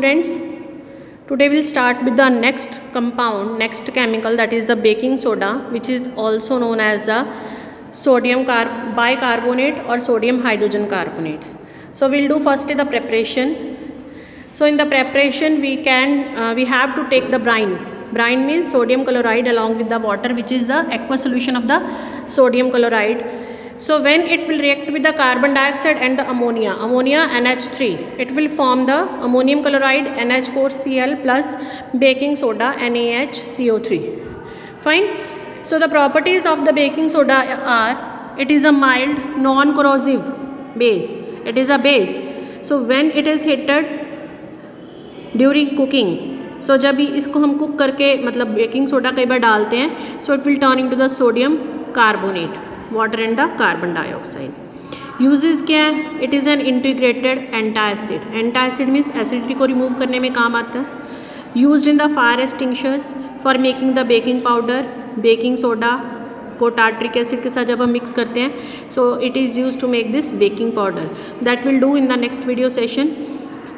Students, today we'll start with the next compound, next chemical, that is the baking soda, which is also known as the sodium bicarbonate or sodium hydrogen carbonates. So we'll do first the preparation. So in the preparation we have to take the brine. Brine means sodium chloride along with the water, which is the aqueous solution of the sodium chloride. So when it will react with the carbon dioxide and the ammonia NH3, it will form the ammonium chloride NH4Cl plus baking soda NaHCO3. Fine. So the properties of the baking soda are, it is a mild non-corrosive base. It is a base. So when it is heated during cooking, so जब भी इसको हम cook करके मतलब baking soda कई बार डालते हैं, so it will turn into the sodium carbonate, water and the carbon dioxide. Uses क्या है? It is an integrated antacid. Antacid means acidity को रिमूव करने में काम आता है. Used in the fire extinguishers for making the baking powder. Baking soda को tartaric acid के साथ जब हम मिक्स करते हैं, so it is use to make this baking powder. That will do in the next video session.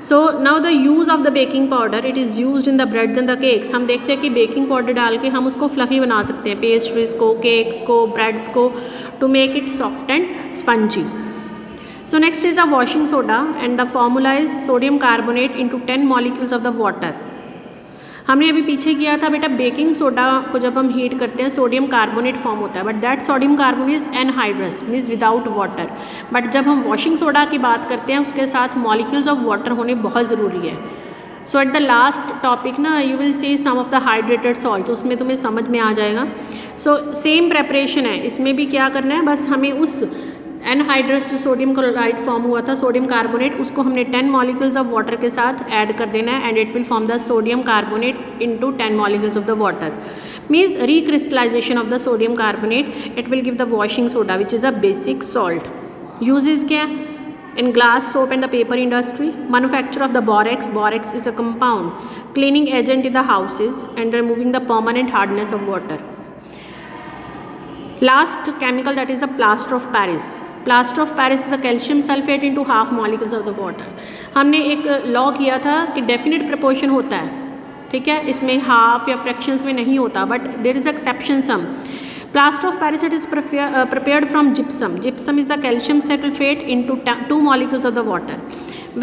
So now the use of the baking powder, it is used in the breads and the cakes. हम देखते हैं कि baking powder डाल के हम उसको fluffy बना सकते हैं, पेस्ट्रीज को, केक्स को, ब्रेड्स को, to make it soft and spongy. So next is the washing soda and the formula is sodium carbonate into 10 molecules of the water. हमने अभी पीछे किया था बेटा, बेकिंग सोडा को जब हम हीट करते हैं सोडियम कार्बोनेट फॉर्म होता है, but that sodium carbonate is anhydrous means without water. But जब हम वॉशिंग सोडा की बात करते हैं, उसके साथ मॉलिक्यूल्स ऑफ वाटर होने बहुत ज़रूरी है. So at the last topic ना you will see some of the hydrated salt, उसमें तुम्हें समझ में आ जाएगा. सो सेम प्रेपरेशन है, इसमें भी क्या करना है, बस हमें उस एनहाइड्रस जो सोडियम क्लोराइड फॉर्म हुआ था, सोडियम कार्बोनेट, उसको हमने 10 मॉलिक्यूल्स ऑफ वाटर के साथ ऐड कर देना है, and it will form the sodium carbonate into 10 molecules of the water. Means recrystallisation of the sodium carbonate, it will give the washing soda which is a basic salt. Uses क्या है? In glass, soap and the paper industry, manufacture of the borax. Borax is a compound, cleaning agent in the houses and removing the permanent hardness of water. Last chemical, that is the plaster of Paris. Plaster of Paris is a calcium sulfate into half molecules of the water. हमने एक law किया था कि definite proportion होता है, ठीक है, इसमें हाफ या फ्रैक्शंस में नहीं होता, but there is exception some. Plaster of Paris, it is prepared from gypsum. Gypsum is a calcium sulfate into 2 molecules of the water.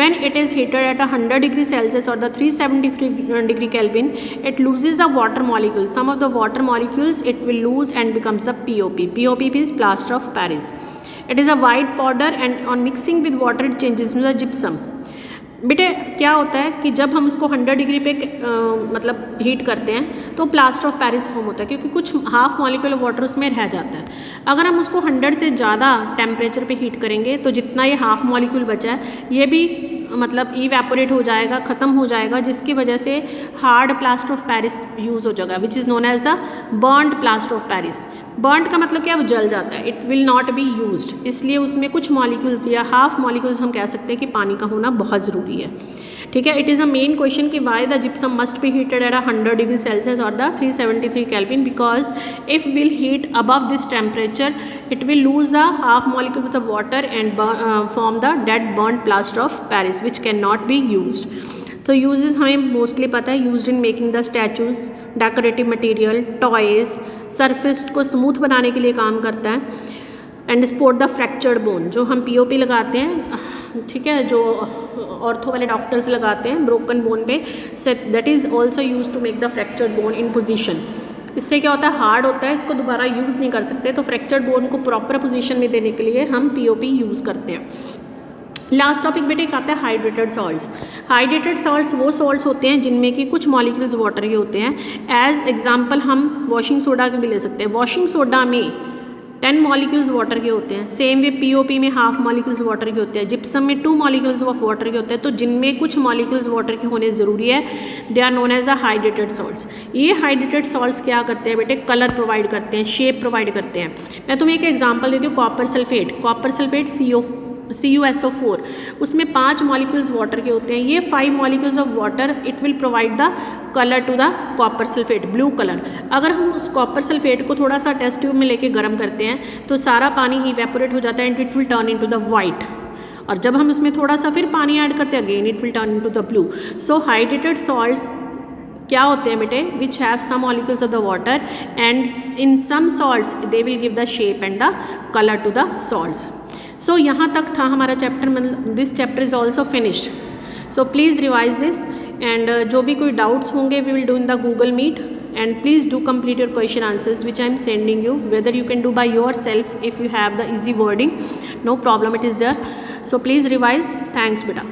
When it is heated at 100 degrees Celsius or the 373 degree Kelvin, it loses the water molecules. Some of the water molecules it will lose and becomes the POP. POP means plaster of Paris. It is a white powder and on mixing with water it changes to the gypsum. बेटे क्या होता है कि जब हम उसको 100 degree पे मतलब हीट करते हैं तो प्लास्टर ऑफ पेरिस फॉर्म होता है, क्योंकि कुछ हाफ मॉलिक्यूल ऑफ वाटर उसमें रह जाता है. अगर हम उसको 100 से ज़्यादा टेम्परेचर पे हीट करेंगे तो जितना ये हाफ मॉलिक्यूल बचा है ये भी मतलब इवेपोरेट हो जाएगा, ख़त्म हो जाएगा, जिसकी वजह से hard plaster of Paris use हो जाएगा, which is known as the burnt plaster of Paris. Burnt का मतलब क्या, वो जल जाता है, it will not be used. इसलिए उसमें कुछ मॉलिक्यूल्स या हाफ मॉलिक्यूल्स हम कह सकते हैं कि पानी का होना बहुत ज़रूरी है, ठीक है. It is a main question कि why the gypsum must be heated at 100 degree Celsius or the 373 Kelvin, because if will heat above this temperature it will lose the half molecules of water and form the dead burnt plaster of Paris, which cannot be used. तो uses हमें mostly पता है, used in making the statues, decorative material, toys, surface को smooth बनाने के लिए काम करता है, and support the fractured bone, जो हम POP लगाते हैं, ठीक है, जो ऑर्थो वाले डॉक्टर्स लगाते हैं ब्रोकन बोन पे, that is also use to make the fractured bone in position. इससे क्या होता है, हार्ड होता है, इसको दोबारा यूज़ नहीं कर सकते, तो फ्रैक्चर्ड बोन को प्रॉपर पोजीशन में देने के लिए हम POP यूज़ करते हैं. लास्ट टॉपिक बेटे एक आता है हाइड्रेटेड सॉल्ट्स. हाइड्रेटेड सॉल्ट्स वो सॉल्ट्स होते हैं जिनमें कि कुछ मॉलिक्यूल्स वाटर के होते हैं. एज एग्जांपल हम वॉशिंग सोडा के भी ले सकते हैं. वॉशिंग सोडा में 10 मॉलिक्यूल्स वाटर के होते हैं. सेम वे POP में हाफ मॉलिक्यूल्स वाटर के होते हैं. जिप्सम में 2 मॉलिक्यूल्स ऑफ वाटर के होते हैं. तो जिनमें कुछ मॉलिक्यूल्स वाटर के होने ज़रूरी है, they are known as a hydrated salts. ये हाइड्रेटेड सॉल्ट्स क्या करते हैं बेटे, कलर प्रोवाइड करते हैं, शेप प्रोवाइड करते हैं. मैं तुम्हें एक एग्जाम्पल देती हूँ, copper sulphate. Copper sulphate CuSO4, उसमें 5 मॉलिक्यूल्स वाटर के होते हैं. ये 5 molecules of water it will provide the colour to the copper sulphate, blue colour. अगर हम उस कॉपर सल्फेट को थोड़ा सा टेस्ट ट्यूब में लेके गर्म करते हैं तो सारा पानी इवेपोरेट हो जाता है and it will turn into the white. और जब हम इसमें थोड़ा सा फिर पानी ऐड करते हैं again it will turn into the blue. So hydrated salts क्या होते हैं बेटे, which have some molecules of the water and in some salts they will give the shape and the colour to the salts. So यहाँ तक था हमारा chapter, मतलब this chapter is also finished. So please revise this and जो भी कोई doubts होंगे we will do in the Google Meet and please do complete your question answers which I am sending you, whether you can do by yourself if you have the easy wording, no problem, it is there. So please revise. Thanks beta.